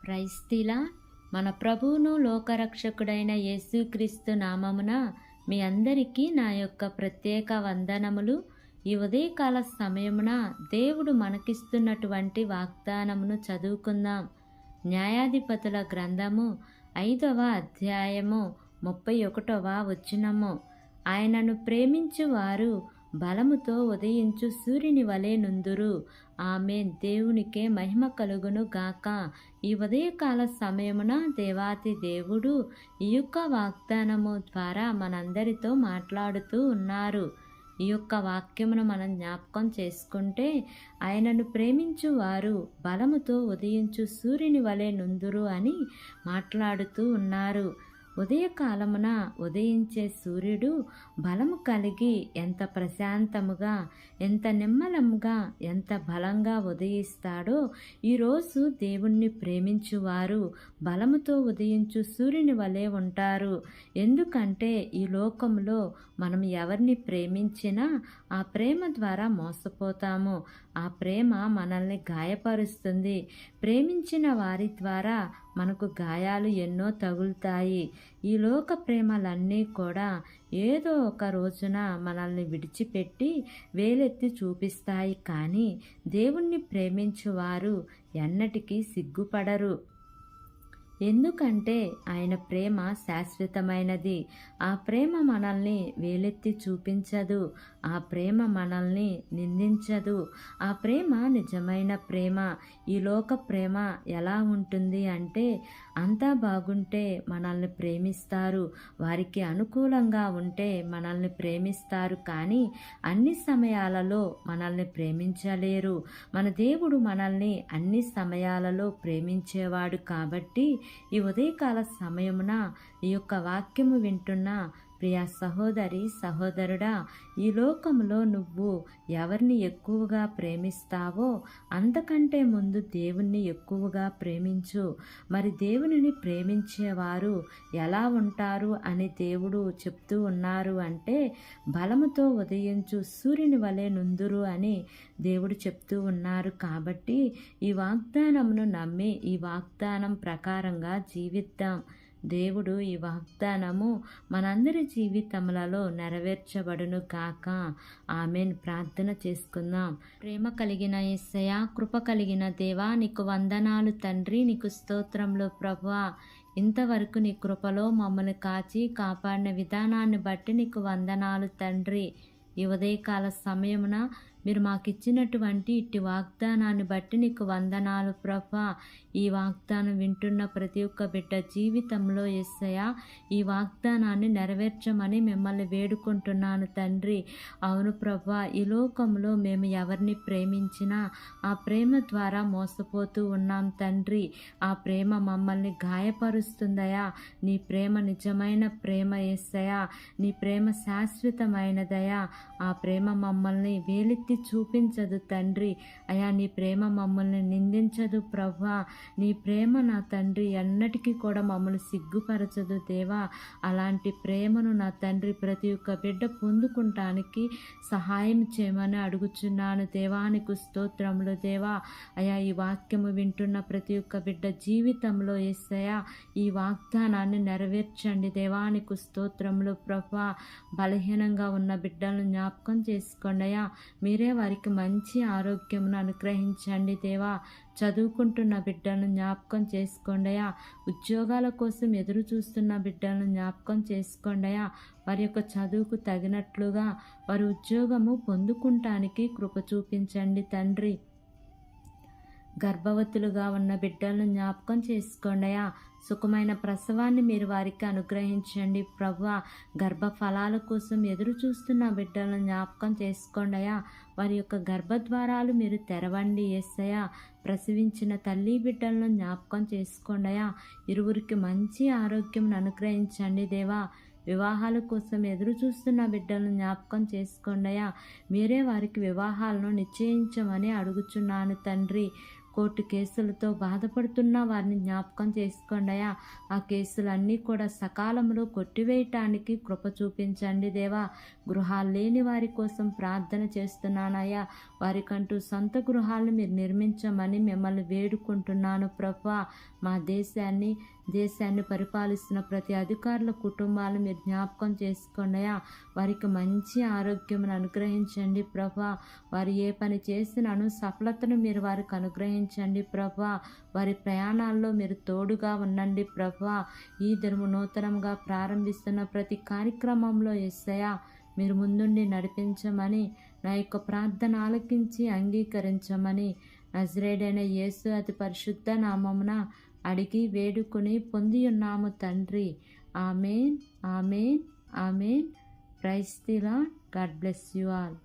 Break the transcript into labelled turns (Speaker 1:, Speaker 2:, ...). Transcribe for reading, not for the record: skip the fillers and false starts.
Speaker 1: క్రైస్తీల మన ప్రభువును లోకరక్షకుడైన యేసుక్రీస్తు నామమున మీ అందరికీ నా యొక్క ప్రత్యేక వందనములు. ఈ ఉదయకాల సమయమున దేవుడు మనకిస్తున్నటువంటి వాగ్దానమును చదువుకుందాం. న్యాయాధిపతుల గ్రంథము 5వ అధ్యాయము 31వ వచనము. ఆయనను ప్రేమించు వారు బలముతో ఉదయించు సూర్యుని వలె నుందురు. ఆమేన్. దేవునికే మహిమ కలుగును గాక. ఈ ఉదయకాల సమయమున దేవాతి దేవుడు ఈ యొక్క వాగ్దానము ద్వారా మనందరితో మాట్లాడుతూ ఉన్నారు. ఈ యొక్క వాక్యమును మనం జ్ఞాపకం చేసుకుంటే, ఆయనను ప్రేమించు వారు బలముతో ఉదయించు సూర్యుని వలె నుందురు అని మాట్లాడుతూ ఉన్నారు. ఉదయకాలమున ఉదయించే సూర్యుడు బలము కలిగి ఎంత ప్రశాంతముగా, ఎంత నిమ్మలముగా, ఎంత బలంగా ఉదయిస్తాడో, ఈరోజు దేవుణ్ణి ప్రేమించువారు బలముతో ఉదయించు సూర్యుని వలె ఉంటారు. ఎందుకంటే ఈ లోకంలో మనం ఎవరిని ప్రేమించినా ఆ ప్రేమ ద్వారా మోసపోతాము. ఆ ప్రేమ మనల్ని గాయపరుస్తుంది. ప్రేమించిన వారి ద్వారా మనకు గాయాలు ఎన్నో తగులుతాయి. ఈ లోక ప్రేమలన్నీ కూడా ఏదో ఒక రోజున మనల్ని విడిచిపెట్టి వేలెత్తి చూపిస్తాయి. కానీ దేవుణ్ణి ప్రేమించువారు ఎన్నటికీ సిగ్గుపడరు. ఎందుకంటే ఆయన ప్రేమ శాశ్వతమైనది. ఆ ప్రేమ మనల్ని వేలెత్తి చూపించదు. ఆ ప్రేమ మనల్ని నిందించదు. ఆ ప్రేమ నిజమైన ప్రేమ. ఈ లోక ప్రేమ ఎలా ఉంటుంది అంటే, అంతా బాగుంటే మనల్ని ప్రేమిస్తారు, వారికి అనుకూలంగా ఉంటే మనల్ని ప్రేమిస్తారు, కానీ అన్ని సమయాలలో మనల్ని ప్రేమించలేరు. మన దేవుడు మనల్ని అన్ని సమయాలలో ప్రేమించేవాడు. కాబట్టి ఈ ఉదయకాల సమయమున ఈ యొక్క వాక్యము వింటున్న ప్రియ సహోదరి సహోదరుడా, ఈ లోకంలో నువ్వు ఎవరిని ఎక్కువగా ప్రేమిస్తావో అంతకంటే ముందు దేవుణ్ణి ఎక్కువగా ప్రేమించు. మరి దేవునిని ప్రేమించేవారు ఎలా ఉంటారు అని దేవుడు చెప్తూ ఉన్నారు అంటే, బలముతో ఉదయించు సూర్యుని వలె నుందురు అని దేవుడు చెప్తూ ఉన్నారు. కాబట్టి ఈ వాగ్దానమును నమ్మి ఈ వాగ్దానం ప్రకారంగా జీవిద్దాం. దేవుడు ఈ వాగ్దానము మనందరి జీవితములలో నెరవేర్చబడును కాక. ఆమెన్. ప్రార్థన చేసుకుందాం. ప్రేమ కలిగిన యేసయ్యా, కృప కలిగిన దేవా, నీకు వందనాలు తండ్రి. నీకు స్తోత్రములు ప్రభువా. ఇంతవరకు నీ కృపలో మమ్మల్ని కాచి కాపాడిన విధానాన్ని బట్టి నీకు వందనాలు తండ్రి. ఈ ఉదయకాల సమయమున మీరు మాకు ఇచ్చినటువంటి ఇట్టి వాగ్దానాన్ని బట్టి నీకు వందనాలు ప్రభా. ఈ వాగ్దానం వింటున్న ప్రతి ఒక్క బిడ్డ జీవితంలో యేసయ్యా, ఈ వాగ్దానాన్ని నెరవేర్చమని మిమ్మల్ని వేడుకుంటున్నాను తండ్రి. అవును ప్రభా, ఈ లోకంలో మేము ఎవరిని ప్రేమించినా ఆ ప్రేమ ద్వారా మోసపోతూ ఉన్నాం తండ్రి. ఆ ప్రేమ మమ్మల్ని గాయపరుస్తుందయా. నీ ప్రేమ నిజమైన ప్రేమ యేసయ్యా. నీ ప్రేమ శాశ్వతమైనదయా. ఆ ప్రేమ మమ్మల్ని వేలెత్తి చూపించదు తండ్రి. అయా, నీ ప్రేమ మమ్మల్ని నిందించదు ప్రభా. నీ ప్రేమ నా తండ్రి ఎన్నటికీ కూడా మమ్మల్ని సిగ్గుపరచదు దేవా. అలాంటి ప్రేమను నా తండ్రి ప్రతి ఒక్క బిడ్డ పొందుకుంటానికి సహాయం చేయమని అడుగుచున్నాను దేవా. నీకు స్తోత్రములు దేవా. అయా, ఈ వాక్యము వింటున్న ప్రతి ఒక్క బిడ్డ జీవితంలో యేసయ్యా, ఈ వాగ్దానాన్ని నెరవేర్చండి దేవా. నీకు స్తోత్రములు ప్రభా. బలహీనంగా ఉన్న బిడ్డలను జ్ఞాపకం చేసుకోండి అయ్యా. మీరే వారికి మంచి ఆరోగ్యమును అనుగ్రహించండి దేవా. చదువుకుంటున్న బిడ్డలను జ్ఞాపకం చేసుకోండియా. ఉద్యోగాల కోసం ఎదురు చూస్తున్న బిడ్డలను జ్ఞాపకం చేసుకోండియా. వారి యొక్క చదువుకు తగినట్లుగా వారి ఉద్యోగము పొందుకుంటానికి కృప చూపించండి తండ్రి. గర్భవతులుగా ఉన్న బిడ్డలను జ్ఞాపకం చేసుకోండియా. సుఖమైన ప్రసవాన్ని మీరు వారికి అనుగ్రహించండి ప్రభువా. గర్భఫలాల కోసం ఎదురు చూస్తున్న బిడ్డలను జ్ఞాపకం చేసుకోండియా. వారి యొక్క గర్భద్వారాలు మీరు తెరవండి యేసయ్యా. ప్రసవించిన తల్లి బిడ్డలను జ్ఞాపకం చేసుకోండియా. ఇరువురికి మంచి ఆరోగ్యం అనుగ్రహించండి దేవా. వివాహాల కోసం ఎదురు చూస్తున్న బిడ్డలను జ్ఞాపకం చేసుకోండియా. మీరే వారికి వివాహాలను నిశ్చయించమని అడుగుచున్నాను తండ్రి. కోర్టు కేసులతో బాధపడుతున్న వారిని జ్ఞాపకం చేసుకోండి అయ్యా. ఆ కేసులన్నీ కూడా సకాలంలో కొట్టివేయటానికి కృప చూపించండి దేవా. గృహాలు లేని వారి కోసం ప్రార్థన చేస్తున్నానయ్యా. వారికంటూ సొంత గృహాలను మీరు నిర్మించమని మిమ్మల్ని వేడుకుంటున్నాను ప్రభువా. మా దేశాన్ని పరిపాలిస్తున్న ప్రతి అధికారుల కుటుంబాలను మీరు జ్ఞాపకం చేసుకోండి అయ్యా. వారికి మంచి ఆరోగ్యమును అనుగ్రహించండి ప్రభువా. వారు ఏ పని చేసినాను సఫలతను మీరు వారికి అనుగ్రహించండి ప్రభువా. వారి ప్రయాణాల్లో మీరు తోడుగా ఉండండి ప్రభువా. ఈ దినము నూతనంగా ప్రారంభిస్తున్న ప్రతి కార్యక్రమంలో యేసయ్యా మీరు ముందుండి నడిపించమని, నా యొక్క ప్రార్థన ఆలకించి అంగీకరించమని నజరేయుడైన యేసు అతి పరిశుద్ధ నామమున అడిగి వేడుకొని పొంది ఉన్నాము తండ్రి. Amen, amen, amen. Praise the Lord. God bless you all.